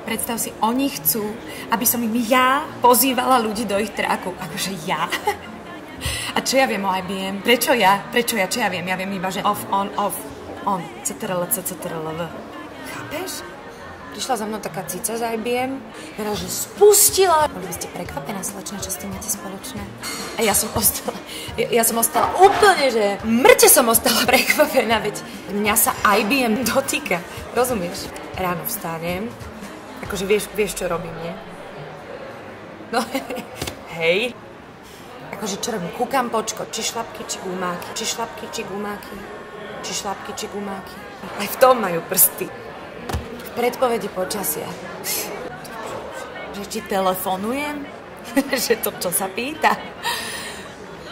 Predstav si, oni chcú, aby som im ja pozývala ľudí do ich tráku. Akože ja? A čo ja viem o IBM? Prečo ja? Čo ja viem? Ja viem iba, že off, on, ctrl-v. Chápeš? Prišla za mnou taká cica z IBM, teda, že spustila. Boli by ste prekvapená, slečna, čo s tým máte spoločné? A ja som ostala úplne, že mŕte som ostala prekvapená, veď mňa sa IBM dotýka. Rozumieš? Ráno vstanem, akože vieš, čo robím, nie? No, hej. Akože čo robím? Kúkam počko, či šlapky, či gumáky, či šlapky, či gumáky, či šlapky, či gumáky. Aj v tom majú prsty. Predpovedi počasia. Že či telefonujem? Že to, čo sa pýta?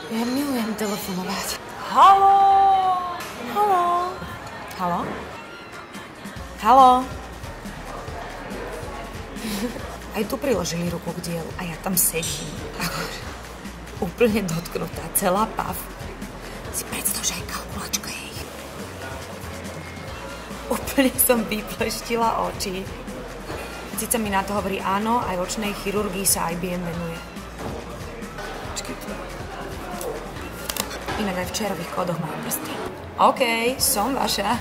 Ja milujem telefonovať. Haló? Haló? Haló? Haló? Aj tu priložili ruku k dielu a ja tam sedím. Akože úplne dotknutá, celá pav. Si predstav, že aj kalkulačka je. Úplne som vypleštila oči. Sice mi na to hovorí áno, aj očnej chirurgii sa IBM venuje. Počkej tu. Inak aj v čerových kódoch majú prsty. OK, som vaša.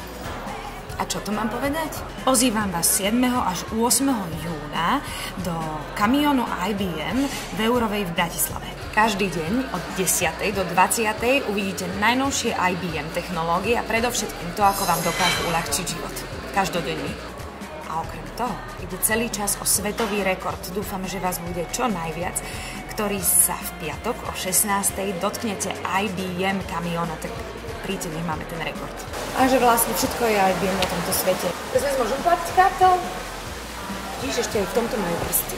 A čo tu mám povedať? Pozývam vás 7. až 8. júna do kamiónu IBM v Eurovej v Bratislave. Každý deň od 10. do 20. uvidíte najnovšie IBM technológie a predovšetkým to, ako vám dokážu uľahčiť život. Každodenne. A okrem toho ide celý čas o svetový rekord. Dúfam, že vás bude čo najviac, ktorý sa v piatok o 16. dotknete IBM kamióna. Tak príďte, nech máme ten rekord. A že vlastne všetko je IBM na tomto svete. Dnes môžem platiť kartou? Vidíš, ešte aj v tomto majú prsty.